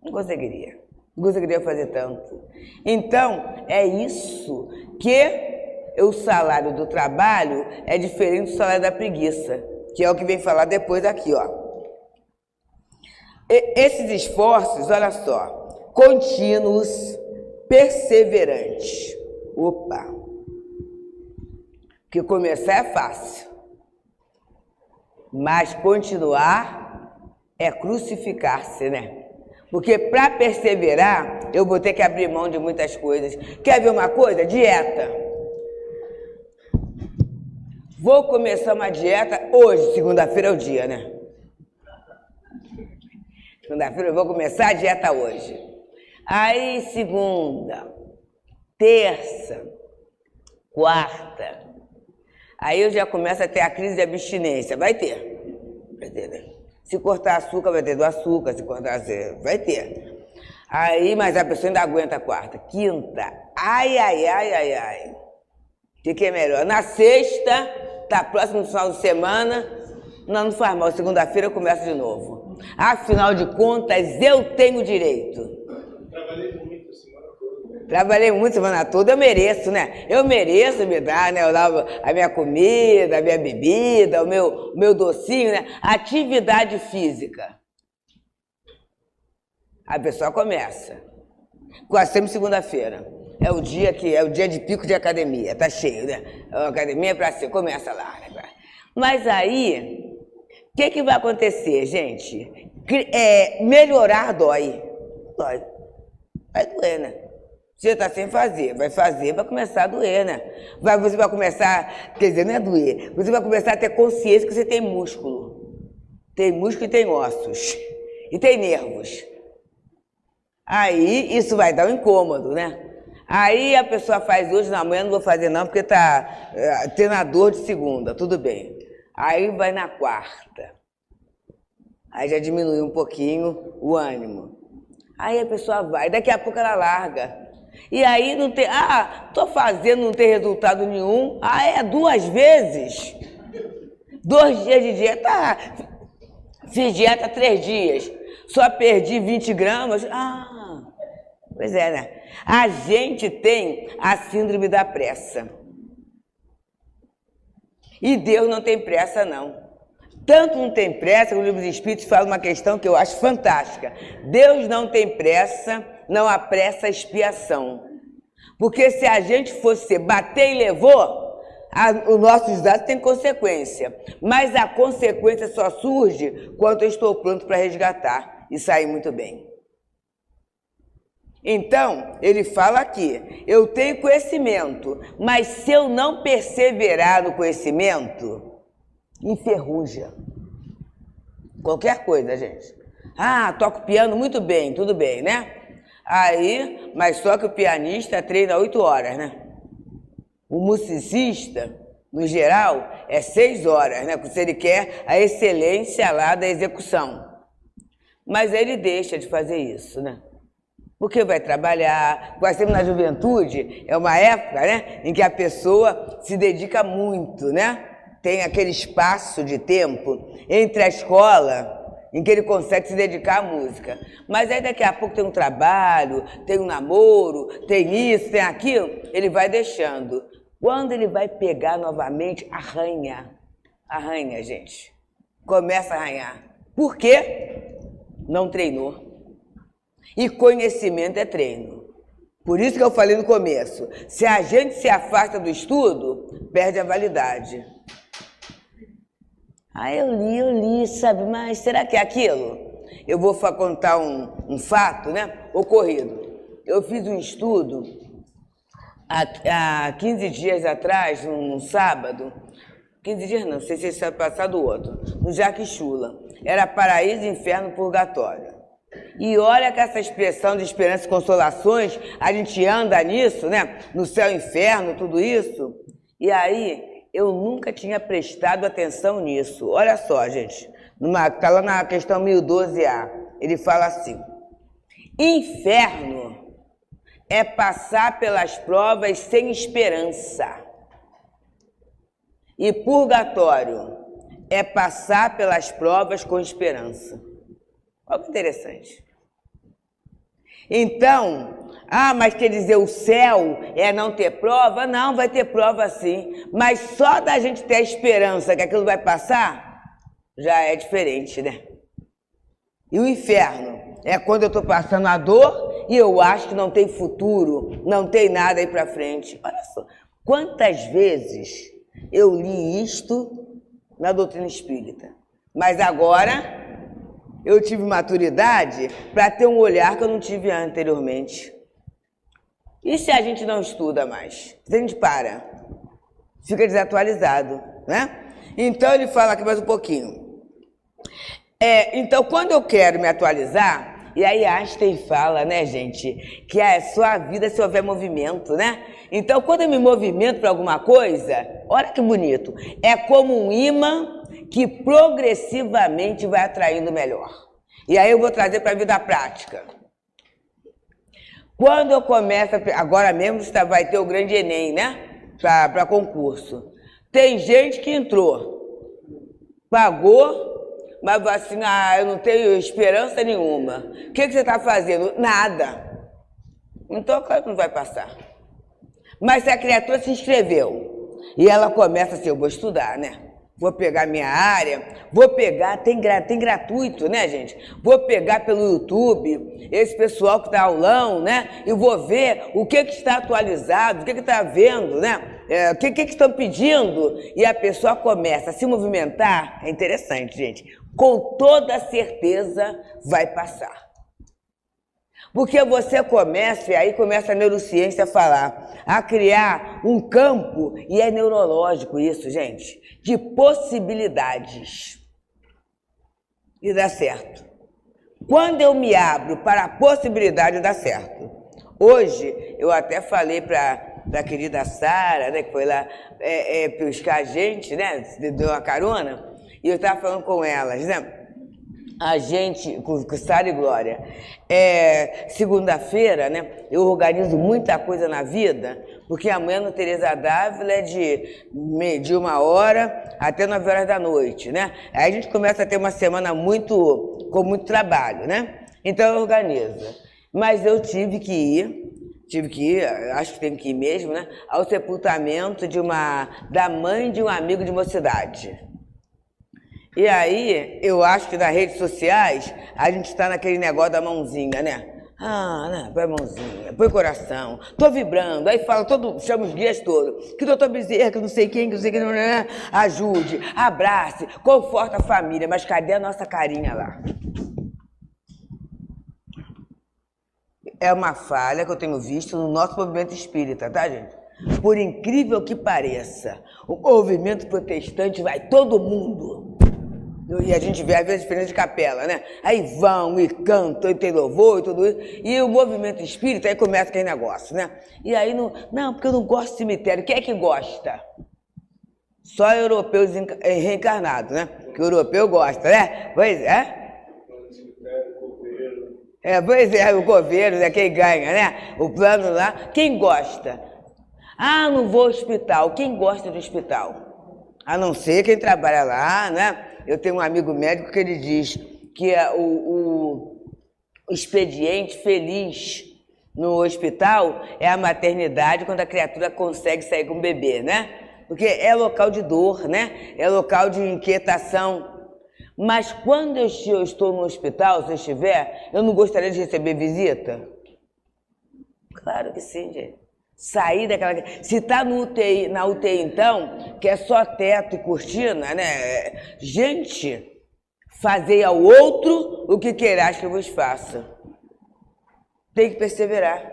Não conseguiria fazer tanto. Então, é isso que o salário do trabalho é diferente do salário da preguiça, que é o que vem falar depois aqui, ó. Esses esforços, olha só, contínuos, perseverantes. Opa! Porque começar é fácil, mas continuar é crucificar-se, né? Porque para perseverar, eu vou ter que abrir mão de muitas coisas. Quer ver uma coisa? Dieta. Vou começar uma dieta hoje, segunda-feira é o dia, né? Segunda-feira eu vou começar a dieta hoje. Aí segunda, terça, quarta. Aí eu já começo a ter a crise de abstinência. Vai ter, né? Se cortar açúcar, vai ter do açúcar. Se cortar, vai ter. Aí, mas a pessoa ainda aguenta a quarta. Quinta, ai. O que é melhor? Na sexta, tá próximo do final de semana, não faz mal. Segunda-feira eu começo de novo. Afinal de contas, eu tenho direito. Trabalhei muito a semana toda, eu mereço, né? Eu mereço me dar, né? Eu lavo a minha comida, a minha bebida, o meu docinho, né? Atividade física. A pessoa começa. Quase sempre segunda-feira. É o dia de pico de academia, tá cheio, né? A academia é pra ser, começa lá, né? Mas aí, o que vai acontecer, gente? Melhorar dói. Dói. Vai doer, né? Você está sem fazer, vai começar a doer, né? Você vai começar, quer dizer, não é doer, você vai começar a ter consciência que você tem músculo. Tem músculo e tem ossos. E tem nervos. Aí, isso vai dar um incômodo, né? Aí a pessoa faz hoje, na manhã não vou fazer não, porque tá tendo a dor de segunda, tudo bem. Aí vai na quarta. Aí já diminui um pouquinho o ânimo. Aí a pessoa vai, daqui a pouco ela larga. E aí não tem, tô fazendo, não tem resultado nenhum. É 2 vezes. 2 dias de dieta. Fiz dieta 3 dias. Só perdi 20 gramas. Pois é, né? A gente tem a síndrome da pressa. E Deus não tem pressa, não. Tanto não tem pressa que o Livro dos Espíritos fala uma questão que eu acho fantástica. Deus não tem pressa, não apressa a expiação. Porque se a gente fosse bater e levou, os nossos atos têm consequência. Mas a consequência só surge quando eu estou pronto para resgatar e sair muito bem. Então, ele fala aqui, eu tenho conhecimento, mas se eu não perseverar no conhecimento, enferruja. Qualquer coisa, gente. Toco piano muito bem, tudo bem, né? Aí, mas só que o pianista treina 8 horas, né? O musicista, no geral, é 6 horas, né? Porque ele quer a excelência lá da execução. Mas ele deixa de fazer isso, né? Porque vai trabalhar, nós temos na juventude, é uma época, né, em que a pessoa se dedica muito, né? Tem aquele espaço de tempo entre a escola em que ele consegue se dedicar à música. Mas aí daqui a pouco tem um trabalho, tem um namoro, tem isso, tem aquilo, ele vai deixando. Quando ele vai pegar novamente, arranha. Arranha, gente. Começa a arranhar. Por quê? Não treinou. E conhecimento é treino. Por isso que eu falei no começo, se a gente se afasta do estudo, perde a validade. Ah, eu li, sabe, mas será que é aquilo? Eu vou contar um fato, né, ocorrido. Eu fiz um estudo há 15 dias atrás, num sábado, 15 dias não sei se esse é passado o outro, no Jaquechula. Era Paraíso, Inferno, Purgatório. E olha que essa expressão de esperança e consolações, a gente anda nisso, né? No céu e inferno, tudo isso. E aí, eu nunca tinha prestado atenção nisso. Olha só, gente. Está lá na questão 1012A. Ele fala assim: inferno é passar pelas provas sem esperança. E purgatório é passar pelas provas com esperança. Olha que interessante. Então, mas quer dizer, o céu é não ter prova? Não, vai ter prova sim. Mas só da gente ter a esperança que aquilo vai passar, já é diferente, né? E o inferno é quando eu estou passando a dor e eu acho que não tem futuro, não tem nada aí para frente. Olha só, quantas vezes eu li isto na doutrina espírita. Mas agora eu tive maturidade para ter um olhar que eu não tive anteriormente. E se a gente não estuda mais? Se a gente para, fica desatualizado, né? Então ele fala aqui mais um pouquinho. Então, quando eu quero me atualizar, e aí Einstein fala, né, gente, que é só a vida se houver movimento, né? Então, quando eu me movimento para alguma coisa, olha que bonito, é como um imã que progressivamente vai atraindo melhor. E aí eu vou trazer para a vida prática. Quando eu começo, agora mesmo vai ter o grande Enem, né? Para concurso. Tem gente que entrou, pagou, mas assim, eu não tenho esperança nenhuma. O que você está fazendo? Nada. Então, claro que não vai passar. Mas se a criatura se inscreveu e ela começa assim, eu vou estudar, né? Vou pegar minha área, vou pegar, tem gratuito, né, gente? Vou pegar pelo YouTube esse pessoal que está aulão, né? E vou ver o que está atualizado, o que está vendo, né? O que estão pedindo. E a pessoa começa a se movimentar. É interessante, gente. Com toda certeza vai passar. Porque você começa, e aí começa a neurociência a falar, a criar um campo, e é neurológico isso, gente, de possibilidades. E dá certo. Quando eu me abro para a possibilidade, dá certo. Hoje, eu até falei para a querida Sara, né, que foi lá buscar a gente, né, deu uma carona, e eu estava falando com elas, né? A gente, com Sara e Glória, segunda-feira, né, eu organizo muita coisa na vida, porque amanhã no Teresa Dávila é de 1h até 9h da noite, né? Aí a gente começa a ter uma semana com muito trabalho, né? Então eu organizo. Mas eu tive que ir, acho que tenho que ir mesmo, né, ao sepultamento da mãe de um amigo de mocidade. E aí, eu acho que nas redes sociais, a gente está naquele negócio da mãozinha, né? Né? Põe a mãozinha, põe o coração, tô vibrando. Aí fala, chama os guias todos, que doutor Bezerra, que não sei quem, ajude, abrace, conforta a família. Mas cadê a nossa carinha lá? É uma falha que eu tenho visto no nosso movimento espírita, tá, gente? Por incrível que pareça, o movimento protestante vai todo mundo. E a gente vê às vezes diferença de capela, né? Aí vão e cantam, e tem louvor e tudo isso. E o movimento espírita, aí começa aquele negócio, né? E aí, não, porque eu não gosto de cemitério. Quem é que gosta? Só europeus reencarnados, né? Que o europeu gosta, né? Pois é. Pois é, o governo é quem ganha, né? O plano lá. Quem gosta? Ah, não vou ao hospital. Quem gosta de hospital? A não ser quem trabalha lá, né? Eu tenho um amigo médico que ele diz que o expediente feliz no hospital é a maternidade, quando a criatura consegue sair com o bebê, né? Porque é local de dor, né? É local de inquietação. Mas quando eu estou no hospital, se eu estiver, eu não gostaria de receber visita? Claro que sim, gente. Sair daquela... Se está na UTI, então, que é só teto e cortina, né? Gente, fazei ao outro o que queirás que eu vos faça. Tem que perseverar.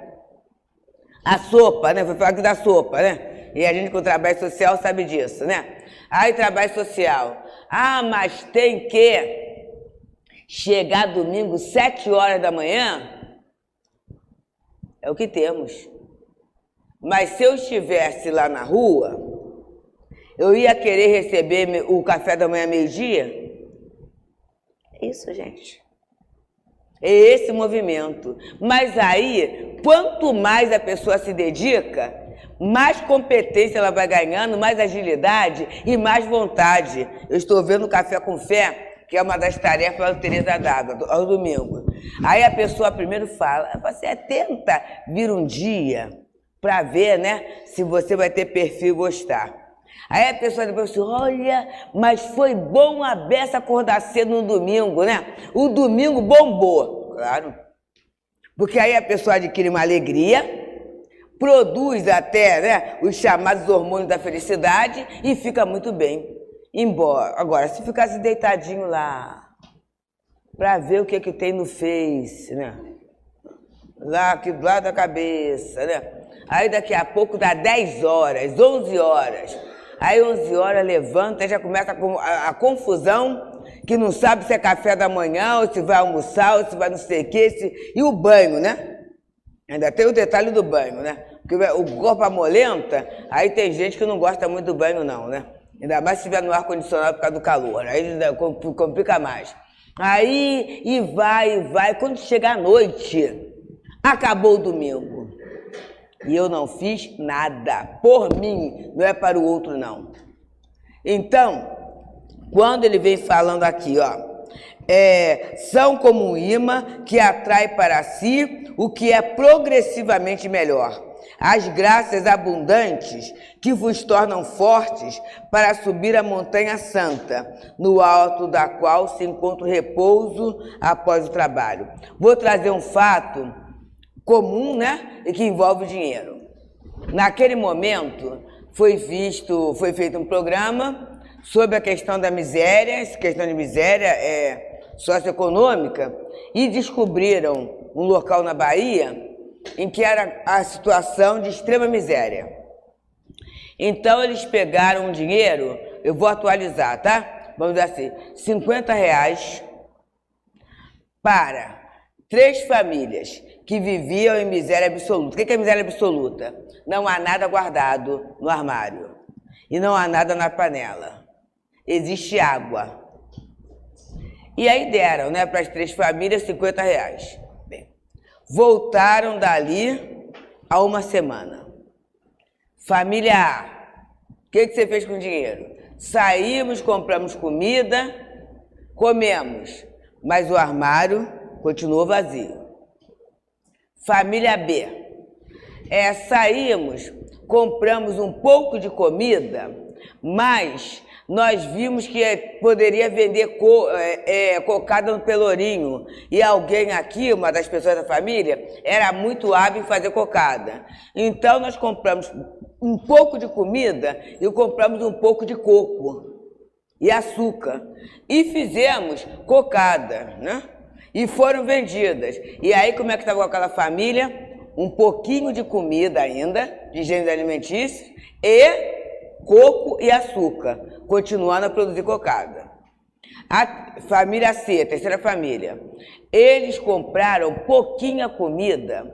A sopa, né? Vou falar aqui da sopa, né? E a gente com o trabalho social sabe disso, né? Aí, trabalho social. Ah, mas tem que chegar domingo, 7 horas da manhã. É o que temos. Mas se eu estivesse lá na rua, eu ia querer receber o café da manhã meio-dia? É isso, gente. É esse movimento. Mas aí, quanto mais a pessoa se dedica, mais competência ela vai ganhando, mais agilidade e mais vontade. Eu estou vendo o Café com Fé, que é uma das tarefas da Teresa D'Água, ao domingo. Aí a pessoa primeiro fala, você tenta vir um dia para ver, né, se você vai ter perfil e gostar. Aí a pessoa depois diz, olha, mas foi bom a beça acordar cedo no domingo, né? O domingo bombou, claro. Porque aí a pessoa adquire uma alegria, produz até, né, os chamados hormônios da felicidade e fica muito bem. Embora, agora, se ficasse deitadinho lá, para ver o que tem no Face, né? Lá, aqui do lado da cabeça, né? Aí daqui a pouco dá 10 horas, 11 horas. Aí 11 horas levanta e já começa a confusão, que não sabe se é café da manhã, ou se vai almoçar, ou se vai não sei o quê. E o banho, né? Ainda tem o detalhe do banho, né? Porque o corpo amolenta, aí tem gente que não gosta muito do banho não, né? Ainda mais se estiver no ar-condicionado por causa do calor, aí complica mais. Aí, e vai, quando chega a noite, acabou o domingo. E eu não fiz nada, por mim, não é para o outro não. Então, quando ele vem falando aqui, ó, são como um imã que atrai para si o que é progressivamente melhor. As graças abundantes que vos tornam fortes para subir a montanha santa, no alto da qual se encontra o repouso após o trabalho. Vou trazer um fato comum, né, e que envolve dinheiro. Naquele momento, foi feito um programa sobre a questão da miséria, essa questão de miséria socioeconômica, e descobriram um local na Bahia em que era a situação de extrema miséria. Então, eles pegaram um dinheiro, eu vou atualizar, tá? Vamos dizer assim, R$50 para 3 famílias que viviam em miséria absoluta. O que é miséria absoluta? Não há nada guardado no armário e não há nada na panela. Existe água. E aí deram, né, para as 3 famílias R$50. Bem, voltaram dali a uma semana. Família A, o que você fez com o dinheiro? Saímos, compramos comida, comemos, mas o armário continuou vazio. Família B, saímos, compramos um pouco de comida, mas nós vimos que poderia vender cocada no Pelourinho. E alguém aqui, uma das pessoas da família, era muito hábil em fazer cocada. Então, nós compramos um pouco de comida e compramos um pouco de coco e açúcar. E fizemos cocada, né? E foram vendidas. E aí, como é que estava aquela família? Um pouquinho de comida ainda, de gêneros alimentícios, e coco e açúcar, continuando a produzir cocada. A família C, a terceira família, eles compraram pouquinha comida,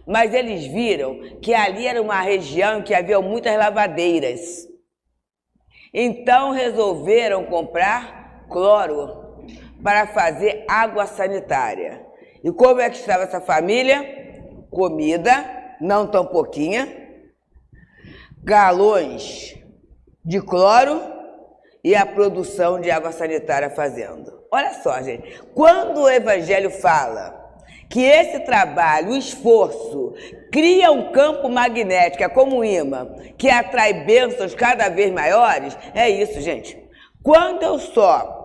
mas eles viram que ali era uma região em que havia muitas lavadeiras. Então resolveram comprar cloro para fazer água sanitária. E como é que estava essa família? Comida, não tão pouquinha, galões de cloro e a produção de água sanitária fazendo. Olha só, gente, quando o Evangelho fala que esse trabalho, o esforço, cria um campo magnético, é como um imã, que atrai bênçãos cada vez maiores, é isso, gente. Quando eu só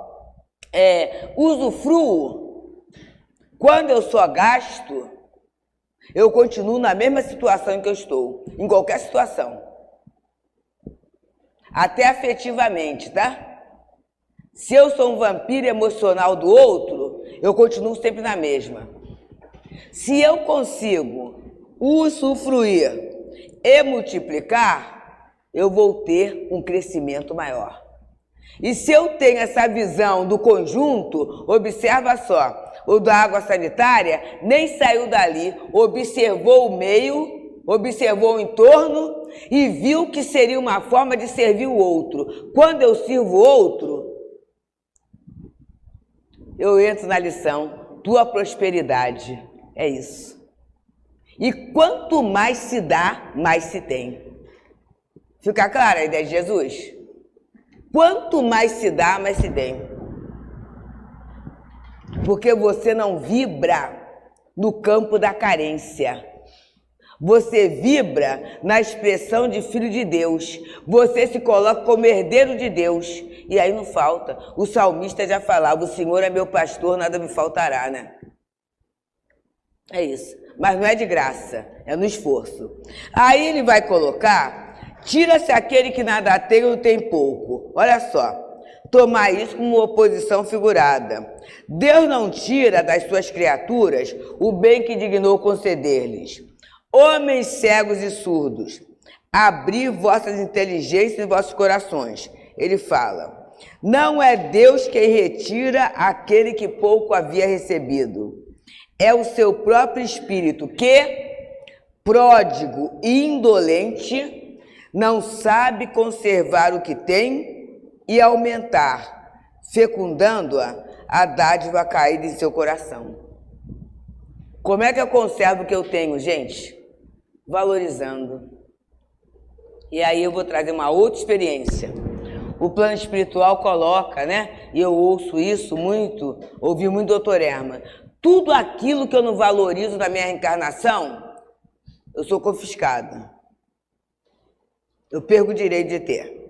usufruo, quando eu só gasto, eu continuo na mesma situação em que eu estou, em qualquer situação. Até afetivamente, tá? Se eu sou um vampiro emocional do outro, eu continuo sempre na mesma. Se eu consigo usufruir e multiplicar, eu vou ter um crescimento maior. E se eu tenho essa visão do conjunto, observa só, o da água sanitária nem saiu dali, observou o meio, observou o entorno e viu que seria uma forma de servir o outro. Quando eu sirvo o outro, eu entro na lição, tua prosperidade. É isso. E quanto mais se dá, mais se tem. Fica clara a ideia de Jesus? Quanto mais se dá, mais se tem. Porque você não vibra no campo da carência. Você vibra na expressão de filho de Deus. Você se coloca como herdeiro de Deus. E aí não falta. O salmista já falava, o Senhor é meu pastor, nada me faltará, né? É isso. Mas não é de graça, é no esforço. Aí ele vai colocar, tira-se aquele que nada tem ou tem pouco. Olha só, tomar isso como uma oposição figurada. Deus não tira das suas criaturas o bem que dignou conceder-lhes. Homens cegos e surdos, abri vossas inteligências e vossos corações. Ele fala, não é Deus quem retira aquele que pouco havia recebido. É o seu próprio espírito que, pródigo e indolente, não sabe conservar o que tem e aumentar, fecundando-a, a dádiva caída em seu coração. Como é que eu conservo o que eu tenho, gente? Valorizando. E aí eu vou trazer uma outra experiência. O plano espiritual coloca, né? E eu ouço isso muito, ouvi muito Dr. Herman. Tudo aquilo que eu não valorizo na minha reencarnação, eu sou confiscada. Eu perco o direito de ter.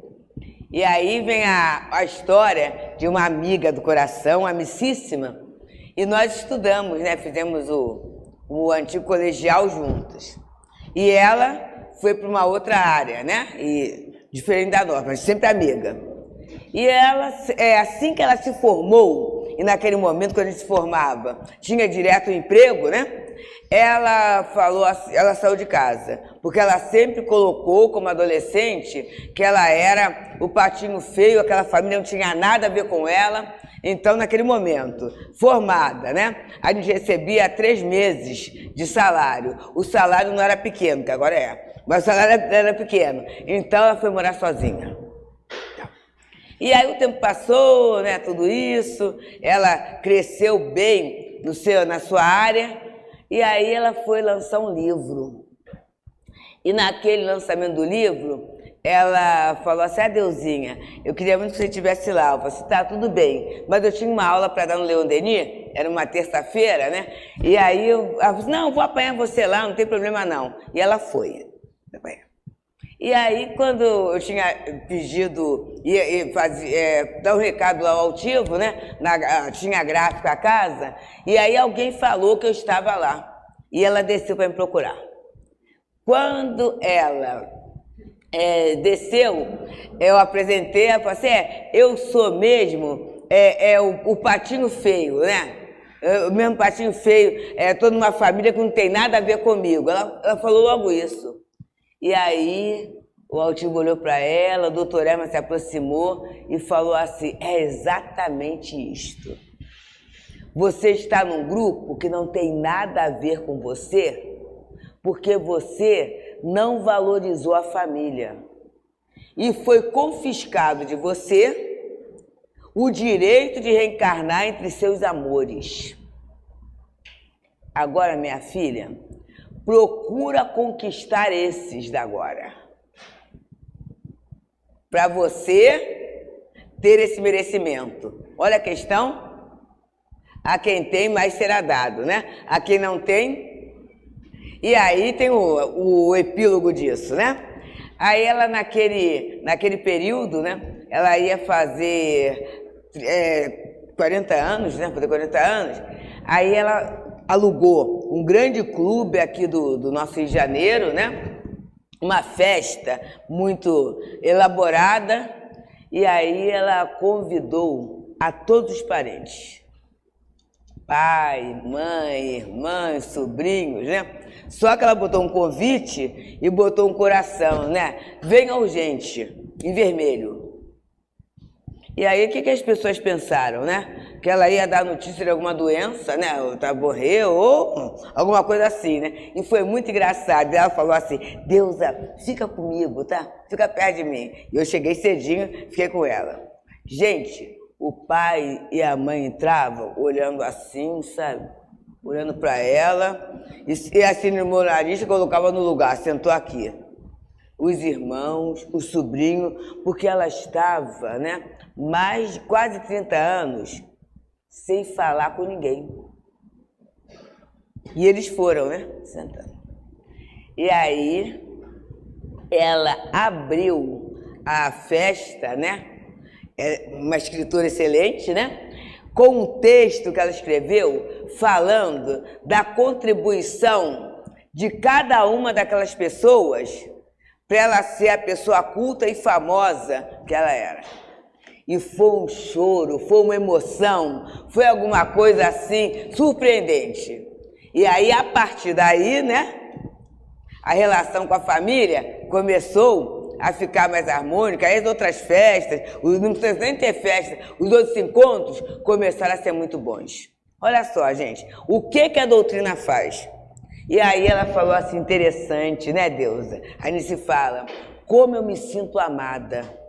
E aí vem a história de uma amiga do coração, amicíssima, e nós estudamos, né? Fizemos o antigo colegial juntas. E ela foi para uma outra área, né? E, diferente da nossa, mas sempre amiga. E ela, assim que ela se formou, e naquele momento, quando a gente se formava, tinha direto um emprego, né? Ela falou assim, ela saiu de casa, porque ela sempre colocou, como adolescente, que ela era o patinho feio, aquela família não tinha nada a ver com ela. Então, naquele momento, formada, né? A gente recebia 3 meses de salário. O salário não era pequeno, que agora é, mas o salário era pequeno. Então, ela foi morar sozinha. E aí o tempo passou, né, tudo isso, ela cresceu bem na sua área, e aí ela foi lançar um livro. E naquele lançamento do livro, ela falou assim, Deusinha, eu queria muito que você estivesse lá. Eu falei assim, tá, tudo bem. Mas eu tinha uma aula para dar no Leon Denis, era uma terça-feira, né? E aí ela falou assim, não, vou apanhar você lá, não tem problema não. E ela foi. E aí, quando eu tinha pedido dar um recado ao altivo, né? Tinha gráfico a casa, e aí alguém falou que eu estava lá. E ela desceu para me procurar. Quando ela desceu, eu apresentei, ela falou assim, eu sou mesmo o patinho feio, né? O mesmo patinho feio, toda uma família que não tem nada a ver comigo. Ela falou logo isso. E aí, O Altivo olhou para ela, o doutor Herman se aproximou e falou assim: é exatamente isto. Você está num grupo que não tem nada a ver com você, porque você não valorizou a família. E foi confiscado de você o direito de reencarnar entre seus amores. Agora, minha filha, procura conquistar esses da agora. Para você ter esse merecimento. Olha a questão. A quem tem, mais será dado, né? A quem não tem. E aí tem o epílogo disso, né? Aí ela, naquele período, né? Ela ia fazer 40 anos, né? Fazer 40 anos. Aí ela alugou um grande clube aqui do nosso Rio de Janeiro, né? Uma festa muito elaborada, e aí ela convidou a todos os parentes. Pai, mãe, irmãs, sobrinhos, né? Só que ela botou um convite e botou um coração, né? Venha urgente, em vermelho. E aí, o que as pessoas pensaram, né? Que ela ia dar notícia de alguma doença, né? Ou morreu, ou alguma coisa assim, né? E foi muito engraçado. Ela falou assim: Deusa, fica comigo, tá? Fica perto de mim. E eu cheguei cedinho, fiquei com ela. Gente, o pai e a mãe entravam olhando assim, sabe? Olhando para ela. E assim no meu nariz, colocava no lugar, sentou aqui. Os irmãos, o sobrinho, porque ela estava, né? Mais de quase 30 anos sem falar com ninguém. E eles foram, né? Sentando. E aí ela abriu a festa, né? Uma escritora excelente, né? Com um texto que ela escreveu falando da contribuição de cada uma daquelas pessoas para ela ser a pessoa culta e famosa que ela era. E foi um choro, foi uma emoção, foi alguma coisa assim surpreendente. E aí, a partir daí, né, a relação com a família começou a ficar mais harmônica. Aí as outras festas, não precisa nem ter festa, os outros encontros começaram a ser muito bons. Olha só, gente, o que a doutrina faz? E aí ela falou assim, interessante, né, Deusa? Aí se fala, como eu me sinto amada.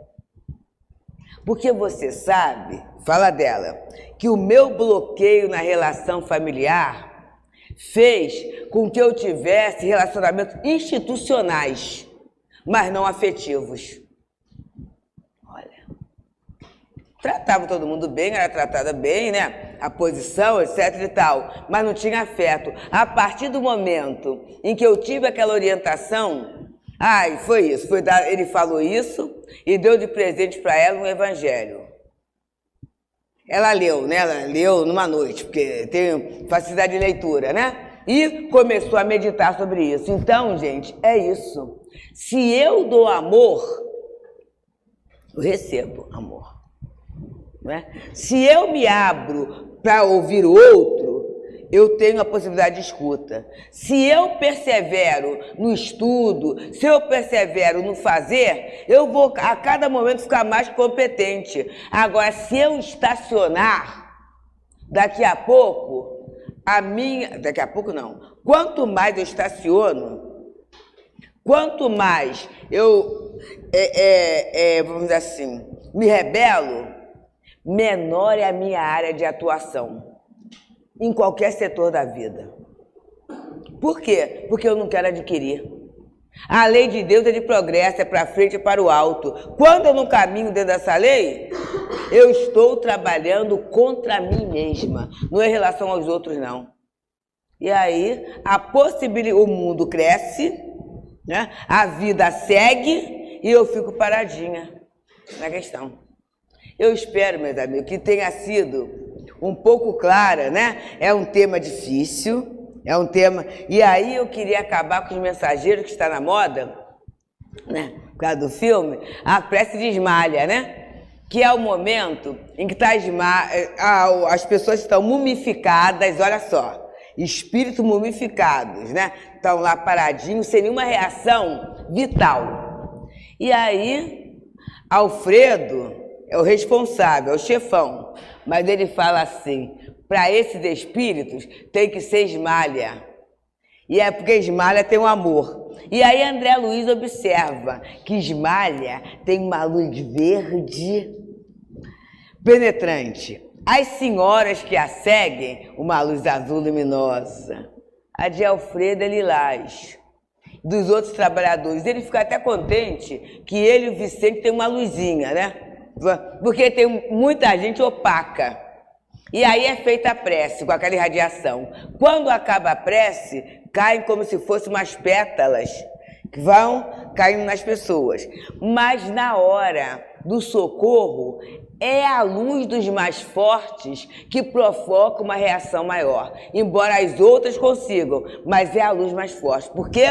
Porque você sabe, fala dela, que o meu bloqueio na relação familiar fez com que eu tivesse relacionamentos institucionais, mas não afetivos. Olha, tratava todo mundo bem, era tratada bem, né? A posição, etc e tal, mas não tinha afeto. A partir do momento em que eu tive aquela orientação, foi isso, ele falou isso e deu de presente para ela um evangelho. Ela leu, né? Ela leu numa noite, porque tem facilidade de leitura, né? E começou a meditar sobre isso. Então, gente, é isso. Se eu dou amor, eu recebo amor. Né? Se eu me abro para ouvir o outro, eu tenho a possibilidade de escuta. Se eu persevero no estudo, se eu persevero no fazer, eu vou a cada momento ficar mais competente. Agora, se eu estacionar, daqui a pouco, daqui a pouco não, quanto mais eu estaciono, quanto mais eu, vamos dizer assim, me rebelo, menor é a minha área de atuação. Em qualquer setor da vida. Por quê? Porque eu não quero adquirir. A lei de Deus é de progresso, é para frente e para o alto. Quando eu não caminho dentro dessa lei, eu estou trabalhando contra mim mesma. Não é em relação aos outros, não. E aí, o mundo cresce, né? A vida segue e eu fico paradinha na questão. Eu espero, meus amigos, que tenha sido um pouco clara, né? É um tema difícil, é um tema... E aí eu queria acabar com os mensageiros, que está na moda, né? Por causa do filme, a prece de esmalha, né? Que é o momento em que as pessoas estão mumificadas, olha só, espíritos mumificados, né? Estão lá paradinhos, sem nenhuma reação vital. E aí, Alfredo é o responsável, é o chefão, mas ele fala assim, para esses espíritos tem que ser esmalha. E é porque esmalha tem um amor. E aí André Luiz observa que esmalha tem uma luz verde penetrante. As senhoras que a seguem, uma luz azul luminosa. A de Alfredo é lilás. Dos outros trabalhadores, ele fica até contente que ele e o Vicente têm uma luzinha, né? Porque tem muita gente opaca. E aí é feita a prece com aquela irradiação. Quando acaba a prece, caem como se fossem umas pétalas que vão caindo nas pessoas. Mas na hora do socorro, é a luz dos mais fortes que provoca uma reação maior. Embora as outras consigam, mas é a luz mais forte. Por quê?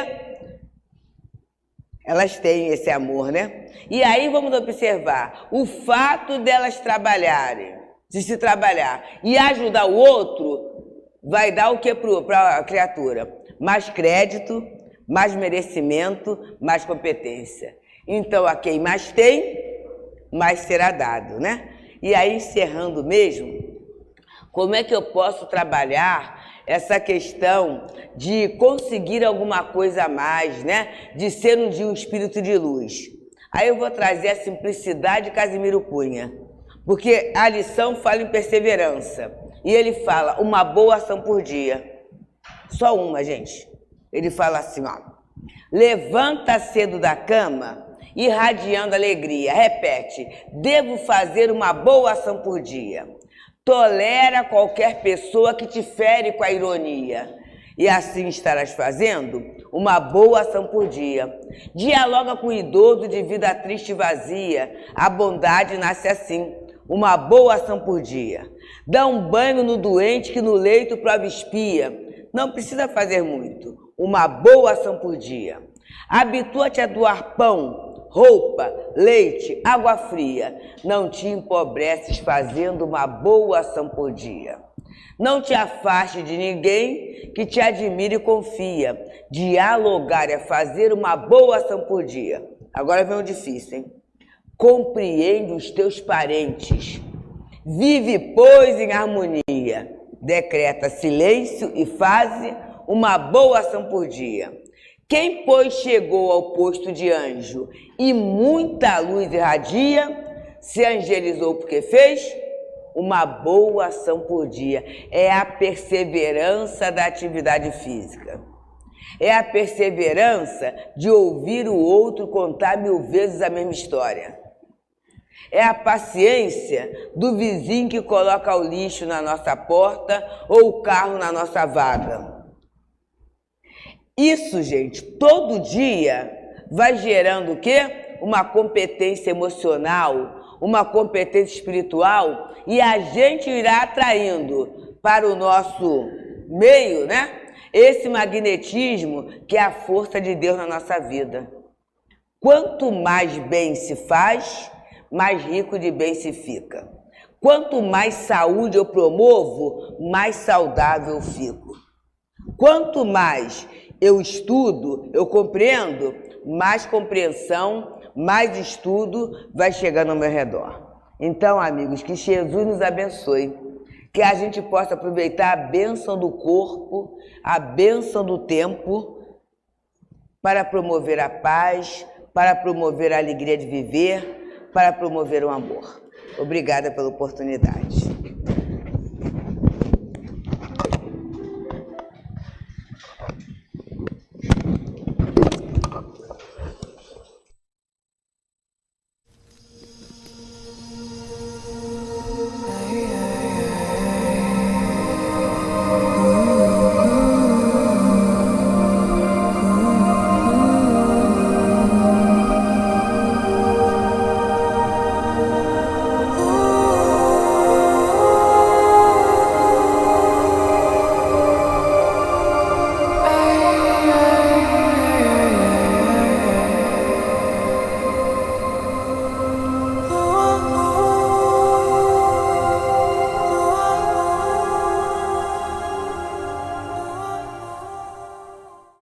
Elas têm esse amor, né? E aí vamos observar, o fato delas trabalharem, de se trabalhar e ajudar o outro, vai dar o que para a criatura? Mais crédito, mais merecimento, mais competência. Então, a quem mais tem, mais será dado, né? E aí, encerrando mesmo, como é que eu posso trabalhar essa questão de conseguir alguma coisa a mais, né? De ser um dia um espírito de luz. Aí eu vou trazer a simplicidade de Casimiro Cunha, porque a lição fala em perseverança. E ele fala uma boa ação por dia. Só uma, gente. Ele fala assim, ó. Levanta cedo da cama, irradiando alegria. Repete, devo fazer uma boa ação por dia. Tolera qualquer pessoa que te fere com a ironia. E assim estarás fazendo uma boa ação por dia. Dialoga com o idoso de vida triste e vazia. A bondade nasce assim. Uma boa ação por dia. Dá um banho no doente que no leito prova espia. Não precisa fazer muito. Uma boa ação por dia. Habitua-te a doar pão, roupa, leite, água fria. Não te empobreces fazendo uma boa ação por dia. Não te afaste de ninguém que te admire e confia. Dialogar é fazer uma boa ação por dia. Agora vem o difícil, hein? Compreende os teus parentes. Vive, pois, em harmonia. Decreta silêncio e faze uma boa ação por dia. Quem, pois, chegou ao posto de anjo e muita luz irradia, se angelizou porque fez uma boa ação por dia. É a perseverança da atividade física. É a perseverança de ouvir o outro contar 1000 vezes a mesma história. É a paciência do vizinho que coloca o lixo na nossa porta ou o carro na nossa vaga. Isso, gente, todo dia vai gerando o quê? Uma competência emocional, uma competência espiritual, e a gente irá atraindo para o nosso meio, né? Esse magnetismo que é a força de Deus na nossa vida. Quanto mais bem se faz, mais rico de bem se fica. Quanto mais saúde eu promovo, mais saudável eu fico. Quanto mais eu estudo, eu compreendo, mais compreensão, mais estudo vai chegando ao meu redor. Então, amigos, que Jesus nos abençoe, que a gente possa aproveitar a bênção do corpo, a bênção do tempo, para promover a paz, para promover a alegria de viver, para promover o amor. Obrigada pela oportunidade.